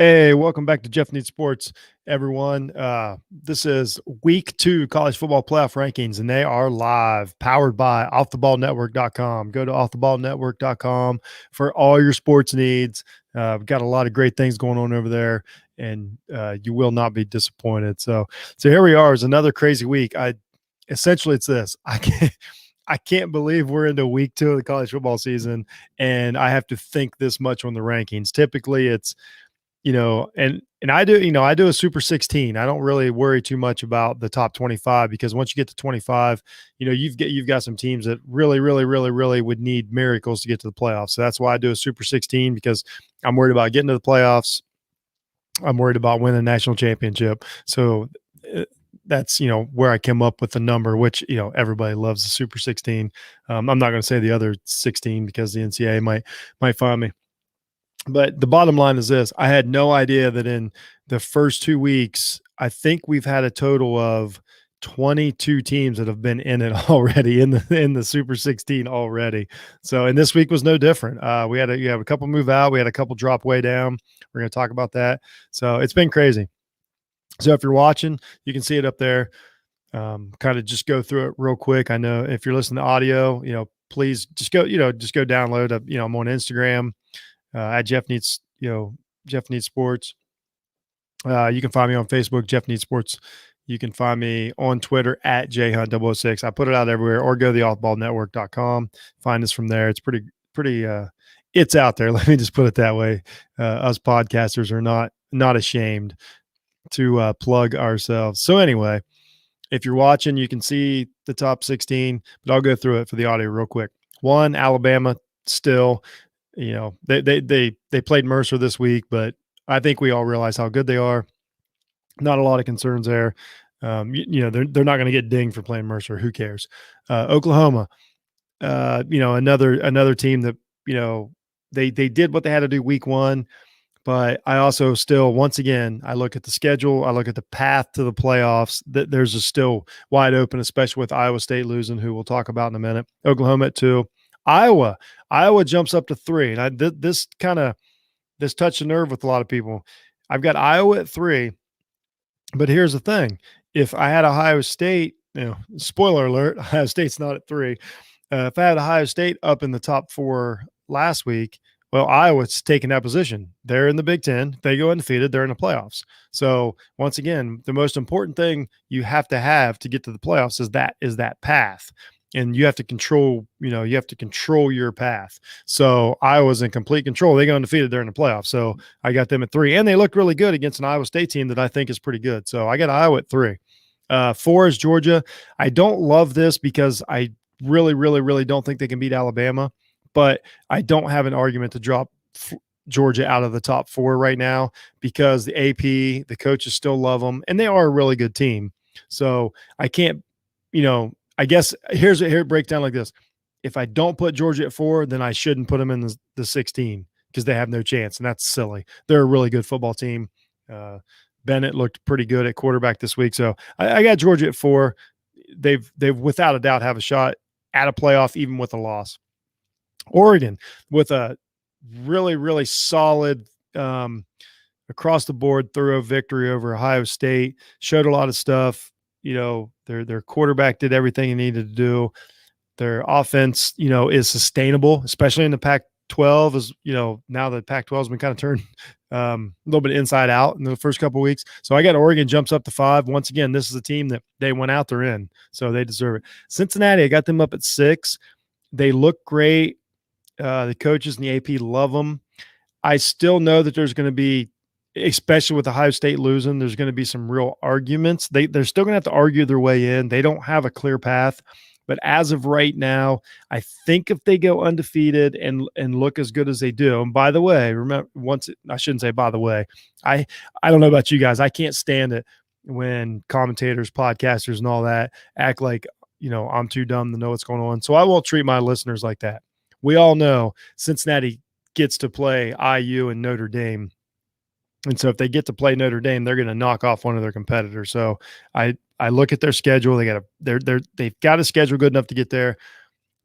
Hey, welcome back to Jeff Needs Sports, everyone. This is week 2 college football playoff rankings, and they are live, powered by offtheballnetwork.com. Go to offtheballnetwork.com for all your sports needs. We've got a lot of great things going on over there, and you will not be disappointed. So here we are. It's another crazy week. Essentially it's this. I can't believe we're into week 2 of the college football season, and I have to think this much on the rankings. Typically, it's and I do a Super 16. I don't really worry too much about the top 25 because once you get to 25, you've got some teams that really would need miracles to get to the playoffs. So that's why I do a Super 16, because I'm worried about getting to the playoffs. I'm worried about winning a national championship. So that's where I came up with the number, which everybody loves the Super 16. I'm not going to say the other 16 because the NCAA might find me. But the bottom line is this: I had no idea that in the first 2 weeks, I think we've had a total of 22 teams that have been in it already in the Super 16 already. So, and this week was no different. We had a couple move out, we had a couple drop way down. We're going to talk about that. So it's been crazy. So if you're watching, you can see it up there. Kind of just go through it real quick. I know if you're listening to audio, please just go download. I'm on Instagram. At Jeff Needs Sports. You can find me on Facebook, Jeff Needs Sports. You can find me on Twitter at jhunt006. I put it out everywhere, or go to the offballnetwork.com. Find us from there. It's pretty, it's out there. Let me just put it that way. Us podcasters are not ashamed to plug ourselves. So anyway, if you're watching, you can see the top 16, but I'll go through it for the audio real quick. 1, Alabama still. They played Mercer this week, but I think we all realize how good they are. Not a lot of concerns there. They're not going to get dinged for playing Mercer. Who cares? Oklahoma, another team that, they did what they had to do week 1, but I also still, once again, I look at the schedule, I look at the path to the playoffs. That there's just still wide open, especially with Iowa State losing, who we'll talk about in a minute. Oklahoma at 2. Iowa jumps up to 3. And this touched a nerve with a lot of people. I've got Iowa at 3, but here's the thing. If I had Ohio State, spoiler alert, Ohio State's not at 3. If I had Ohio State up in the top 4 last week, well, Iowa's taking that position. They're in the Big Ten. They go undefeated. They're in the playoffs. So once again, the most important thing you have to get to the playoffs is that path. And you have to control your path. So Iowa's in complete control. They go undefeated. They're in the playoffs. So I got them at 3, and they look really good against an Iowa State team that I think is pretty good. So I got Iowa at 3. 4 is Georgia. I don't love this because I really don't think they can beat Alabama, but I don't have an argument to drop Georgia out of the top 4 right now because the AP, the coaches still love them, and they are a really good team. So I can't, I guess here it breaks down like this. If I don't put Georgia at 4, then I shouldn't put them in the 16 because they have no chance, and that's silly. They're a really good football team. Bennett looked pretty good at quarterback this week, so I got Georgia at 4. They've without a doubt have a shot at a playoff even with a loss. Oregon with a really solid across the board thorough victory over Ohio State. Showed a lot of stuff. Their quarterback did everything he needed to do. Their offense, is sustainable, especially in the Pac-12. As now the Pac-12 has been kind of turned a little bit inside out in the first couple of weeks. So I got Oregon jumps up to 5. Once again, this is a team that they went out, they're in, so they deserve it. Cincinnati, I got them up at 6. They look great. The coaches and the AP love them. I still know that there's going to be, especially with Ohio State losing, there's going to be some real arguments. They're still going to have to argue their way in. They don't have a clear path. But as of right now, I think if they go undefeated and look as good as they do, and by the way, remember, I shouldn't say by the way, I don't know about you guys. I can't stand it when commentators, podcasters, and all that act like, I'm too dumb to know what's going on. So I won't treat my listeners like that. We all know Cincinnati gets to play IU and Notre Dame. And so if they get to play Notre Dame, they're going to knock off one of their competitors. So I look at their schedule. They've got a schedule good enough to get there.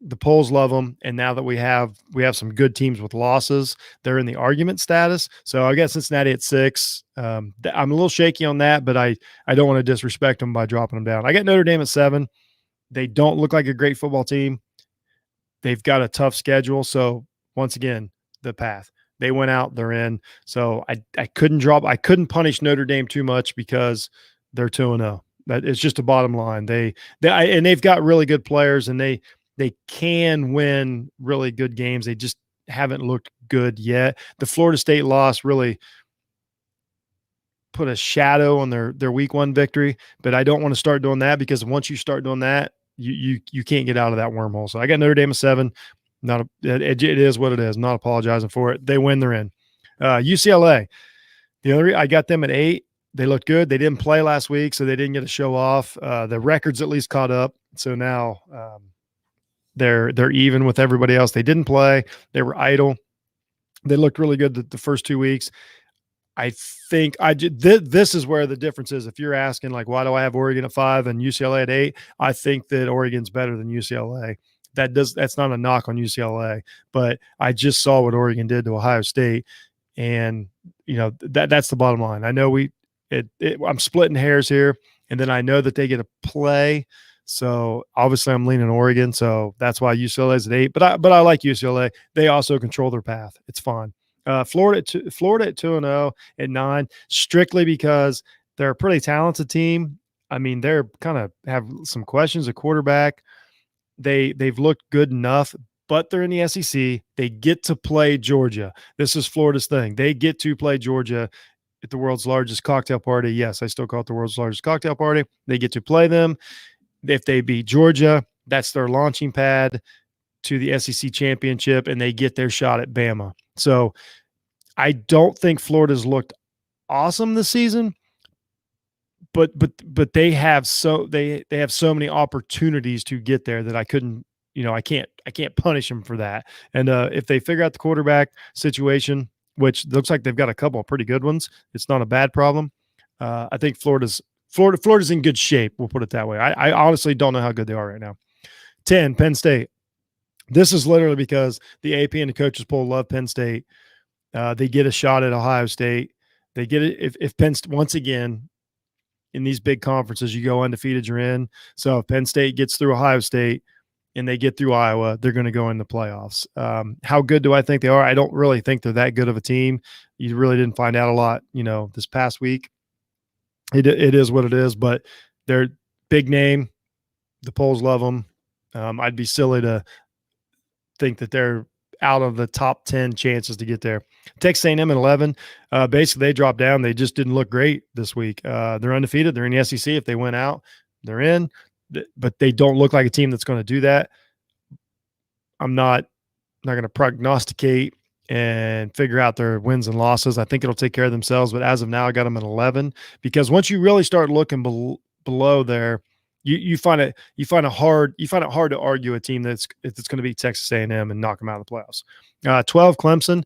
The polls love them, and now that we have some good teams with losses, they're in the argument status. So I got Cincinnati at 6. I'm a little shaky on that, but I don't want to disrespect them by dropping them down. I got Notre Dame at 7. They don't look like a great football team. They've got a tough schedule. So once again, the path. They went out, they're in. So I couldn't punish Notre Dame too much because they're 2-0. That it's just a bottom line. And they've got really good players, and they can win really good games. They just haven't looked good yet. The Florida State loss really put a shadow on their week 1 victory, but I don't want to start doing that, because once you start doing that, you can't get out of that wormhole. So I got Notre Dame at 7. It is what it is. I'm not apologizing for it. They win, they're in. UCLA, I got them at 8. They looked good. They didn't play last week, so they didn't get a show off. The records at least caught up. So now they're even with everybody else. They didn't play. They were idle. They looked really good the first 2 weeks. I think this is where the difference is. If you're asking, like, why do I have Oregon at 5 and UCLA at 8? I think that Oregon's better than UCLA. That's not a knock on UCLA, but I just saw what Oregon did to Ohio State, and that's the bottom line. I know I'm splitting hairs here, and then I know that they get to play. So obviously I'm leaning Oregon. So that's why UCLA is at 8, but I like UCLA. They also control their path. It's fine. Florida at 2-0 at 9, strictly because they're a pretty talented team. I mean, they're kind of have some questions at quarterback. They've looked good enough, but they're in the SEC. They get to play Georgia. This is Florida's thing. They get to play Georgia at the world's largest cocktail party. Yes, I still call it the world's largest cocktail party. They get to play them. If they beat Georgia, that's their launching pad to the SEC championship, and they get their shot at Bama. So I don't think Florida's looked awesome this season, but they have so many opportunities to get there that I can't punish them for that. And if they figure out the quarterback situation, which looks like they've got a couple of pretty good ones, it's not a bad problem. I think Florida's in good shape. We'll put it that way. I honestly don't know how good they are right now. 10, Penn State. This is literally because the AP and the coaches poll love Penn State. They get a shot at Ohio State. They get it if Penn State, once again, in these big conferences, you go undefeated, you're in. So if Penn State gets through Ohio State and they get through Iowa, they're going to go in the playoffs. How good do I think they are? I don't really think they're that good of a team. You really didn't find out a lot, this past week. It is what it is, but they're big name. The polls love them. I'd be silly to think that they're out of the top 10 chances to get there. Texas A&M at 11. Basically, they dropped down. They just didn't look great this week. They're undefeated. They're in the SEC. If they win out, they're in. But they don't look like a team that's going to do that. I'm not going to prognosticate and figure out their wins and losses. I think it'll take care of themselves. But as of now, I got them at 11, because once you really start looking below there, you find it hard to argue a team that's going to beat Texas A&M and knock them out of the playoffs. 12, Clemson,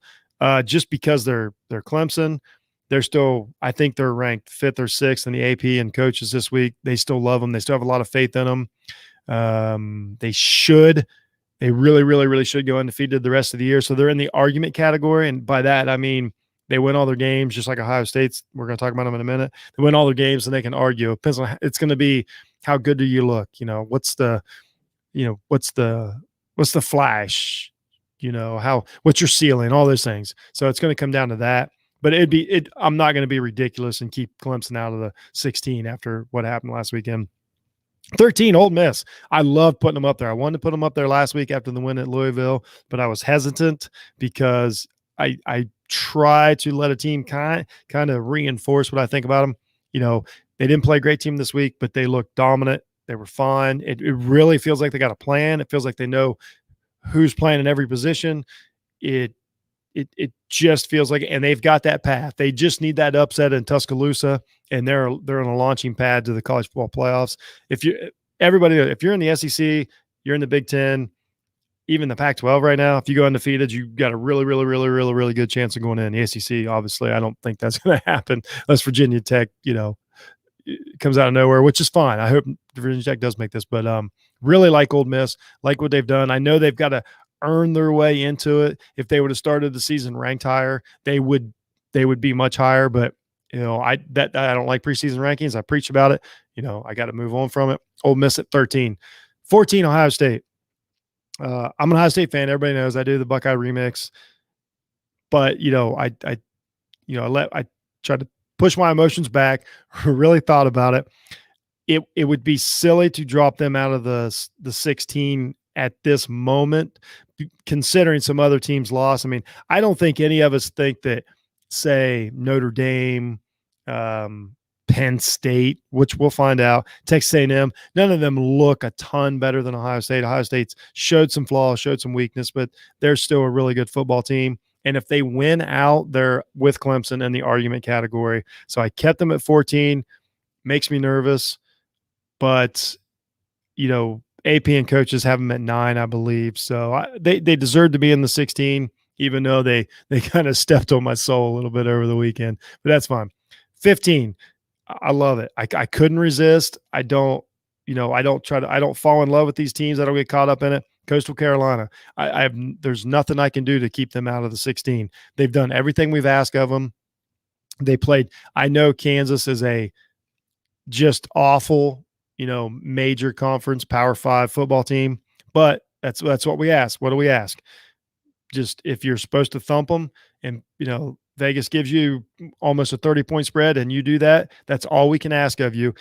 just because they're Clemson. They're still, I think they're ranked 5th or 6th in the AP and coaches this week. They still love them. They still have a lot of faith in them. They really, really, really should go undefeated the rest of the year. So they're in the argument category. And by that, I mean, they win all their games, just like Ohio State's. We're going to talk about them in a minute. They win all their games and they can argue. It's going to be, how good do you look? What's the flash? What's your ceiling? All those things. So it's going to come down to that. But I'm not going to be ridiculous and keep Clemson out of the 16 after what happened last weekend. 13, Ole Miss. I love putting them up there. I wanted to put them up there last week after the win at Louisville, but I was hesitant because I try to let a team kind of reinforce what I think about them. They didn't play a great team this week, but they looked dominant. They were fine. It really feels like they got a plan. It feels like they know who's playing in every position. It just feels like, and they've got that path. They just need that upset in Tuscaloosa, and they're on a launching pad to the college football playoffs. If you're in the SEC, you're in the Big Ten, even the Pac-12 right now. If you go undefeated, you've got a really, really, really, really, really good chance of going in. The SEC, obviously, I don't think that's going to happen unless Virginia Tech, comes out of nowhere, which is fine. I hope Virginia Tech does make this, but Really like Ole Miss, like what they've done. I know they've got to earn their way into it. If they would have started the season ranked higher, they would be much higher. But I don't like preseason rankings. I preach about it. I got to move on from it. Ole Miss at 13, 14 Ohio State. I'm an Ohio State fan. Everybody knows I do the Buckeye remix, but I tried to push my emotions back. Really thought about it. It would be silly to drop them out of the 16 at this moment, considering some other teams lost. I mean, I don't think any of us think that, say, Notre Dame, Penn State, which we'll find out, Texas A&M, none of them look a ton better than Ohio State. Ohio State's showed some flaws, showed some weakness, but they're still a really good football team. And if they win out, they're with Clemson in the argument category. So I kept them at 14. Makes me nervous. But, AP and coaches have them at 9, I believe. So they deserve to be in the 16, even though they kind of stepped on my soul a little bit over the weekend. But that's fine. 15, I love it. I couldn't resist. I don't fall in love with these teams. I don't get caught up in it. Coastal Carolina. There's nothing I can do to keep them out of the 16. They've done everything we've asked of them. They played. I know Kansas is a just awful, major conference Power 5 football team, but that's what we ask. What do we ask? Just if you're supposed to thump them and, Vegas gives you almost a 30-point spread and you do that, that's all we can ask of you.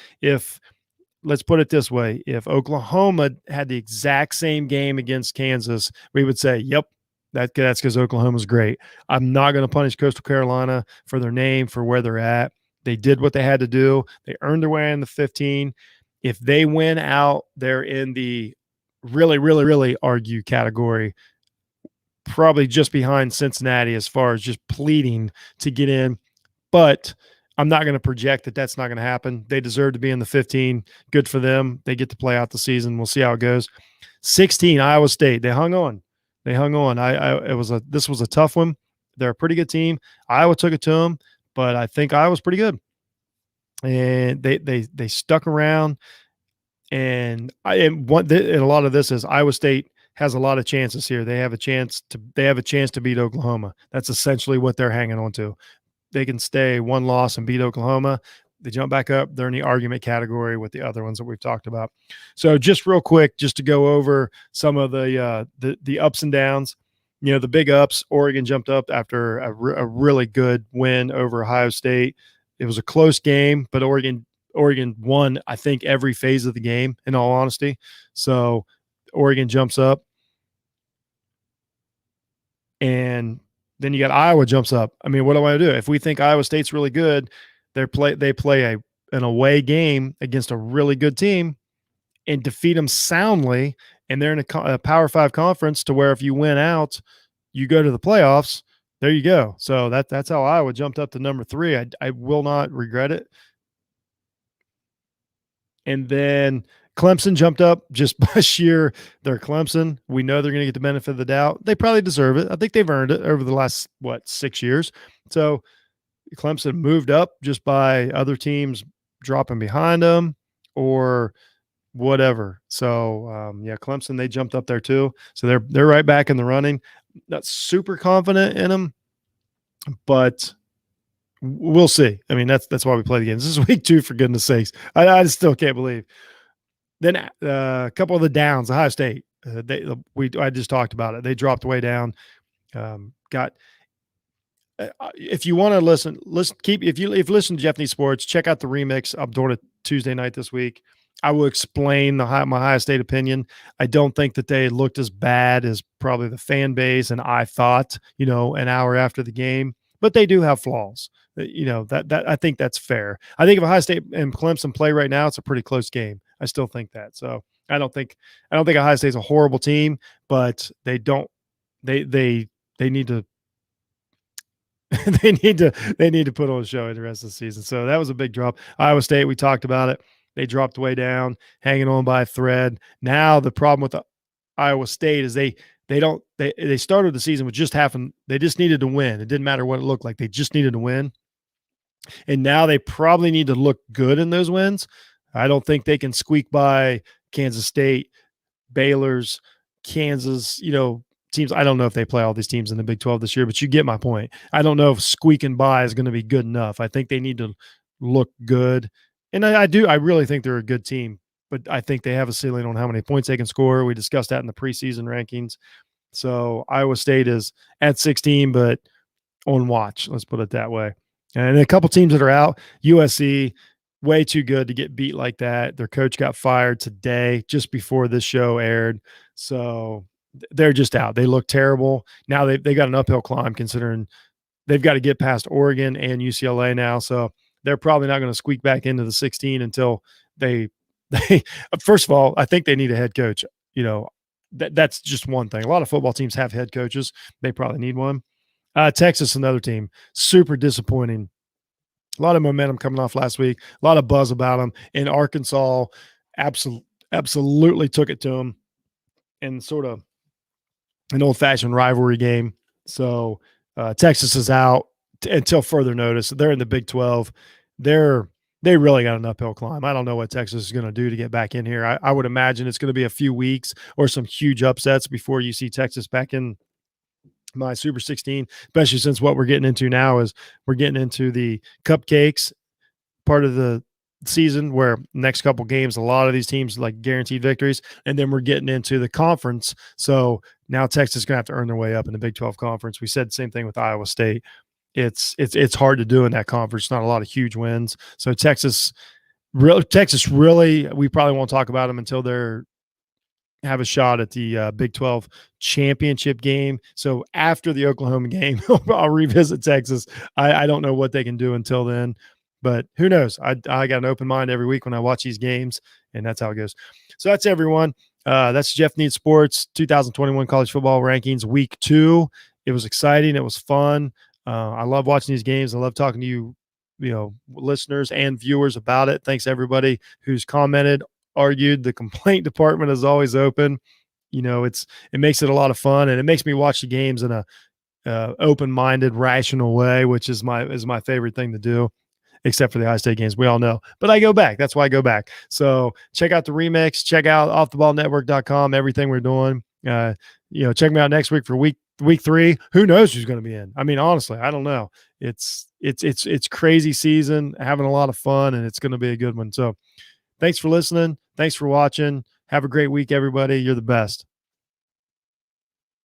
Let's put it this way, if Oklahoma had the exact same game against Kansas, we would say, yep, that's because Oklahoma's great. I'm not going to punish Coastal Carolina for their name, for where they're at. They did what they had to do. They earned their way in the 15. If they win out, they're in the really, really, really argue category, probably just behind Cincinnati as far as just pleading to get in. But I'm not going to project that that's not going to happen. They deserve to be in the 15. Good for them. They get to play out the season. We'll see how it goes. 16, Iowa State. They hung on. This was a tough one. They're a pretty good team. Iowa took it to them, but I think Iowa's pretty good. And they stuck around. And a lot of this is Iowa State has a lot of chances here. They have a chance to beat Oklahoma. That's essentially what they're hanging on to. They can stay one loss and beat Oklahoma. They jump back up. They're in the argument category with the other ones that we've talked about. So just real quick, just to go over some of the ups and downs. The big ups. Oregon jumped up after a really good win over Ohio State. It was a close game, but Oregon won, I think, every phase of the game, in all honesty. So Oregon jumps up. And then you got Iowa jumps up. I mean, what do I do? If we think Iowa State's really good, they play an away game against a really good team and defeat them soundly, and they're in a Power 5 conference to where if you win out, you go to the playoffs. There you go. So that's how Iowa jumped up to number 3. I will not regret it. And then Clemson jumped up just by sheer they're Clemson. We know they're going to get the benefit of the doubt. They probably deserve it. I think they've earned it over the last, 6 years. So Clemson moved up just by other teams dropping behind them or whatever. So, Clemson, they jumped up there too. So they're right back in the running. Not super confident in them, but we'll see. I mean, that's why we play the games. This is week 2, for goodness sakes. I still can't believe. Then a couple of the downs. Ohio State. I just talked about it. They dropped way down. If you want to listen. If you listen to Jeff Needs Sports, check out the remix. I'm doing it Tuesday night this week. I will explain my Ohio State opinion. I don't think that they looked as bad as probably the fan base and I thought, an hour after the game, but they do have flaws. That I think that's fair. I think if Ohio State and Clemson play right now, it's a pretty close game. I still think that. So I don't think Ohio State's a horrible team, but they need to they need to put on a show in the rest of the season. So that was a big drop. Iowa State, we talked about it. They dropped way down, hanging on by a thread. Now the problem with Iowa State is they started the season with just they just needed to win. It didn't matter what it looked like. They just needed to win. And now they probably need to look good in those wins. I don't think they can squeak by Kansas State, Baylor's, Kansas, teams. I don't know if they play all these teams in the Big 12 this year, but you get my point. I don't know if squeaking by is going to be good enough. I think they need to look good. And I really think they're a good team, but I think they have a ceiling on how many points they can score. We discussed that in the preseason rankings. So Iowa State is at 16, but on watch. Let's put it that way. And a couple teams that are out, USC, way too good to get beat like that. Their coach got fired today, just before this show aired. So they're just out. They look terrible. Now they got an uphill climb considering they've got to get past Oregon and UCLA now. So they're probably not going to squeak back into the 16 until they first of all, I think they need a head coach. That's just one thing. A lot of football teams have head coaches. They probably need one. Texas, another team, super disappointing. A lot of momentum coming off last week. A lot of buzz about them. And Arkansas absolutely took it to them in sort of an old-fashioned rivalry game. So Texas is out until further notice. They're in the Big 12. They really got an uphill climb. I don't know what Texas is going to do to get back in here. I would imagine it's going to be a few weeks or some huge upsets before you see Texas back in my Super 16, especially since what we're getting into now is we're getting into the cupcakes part of the season where next couple games, a lot of these teams like guaranteed victories, and then we're getting into the conference. So now Texas is going to have to earn their way up in the Big 12 conference. We said the same thing with Iowa State. It's hard to do in that conference. Not a lot of huge wins. So Texas really, we probably won't talk about them until they're have a shot at the Big 12 championship game. So after the Oklahoma game, I'll revisit Texas. I don't know what they can do until then, but who knows? I got an open mind every week when I watch these games, and that's how it goes. So that's everyone. That's Jeff Needs Sports 2021 College Football Rankings Week 2. It was exciting. It was fun. I love watching these games. I love talking to you, listeners and viewers about it. Thanks everybody who's commented, argued. The complaint department is always open. It makes it a lot of fun, and it makes me watch the games in a open-minded, rational way, which is my favorite thing to do, except for the Ohio State games. We all know, but I go back. That's why I go back. So check out the remix. Check out offtheballnetwork.com. Everything we're doing. Check me out next week for week 3. Who knows who's going to be in? I mean, honestly, I don't know. It's crazy season, having a lot of fun, and it's going to be a good one. So thanks for listening. Thanks for watching. Have a great week, everybody. You're the best.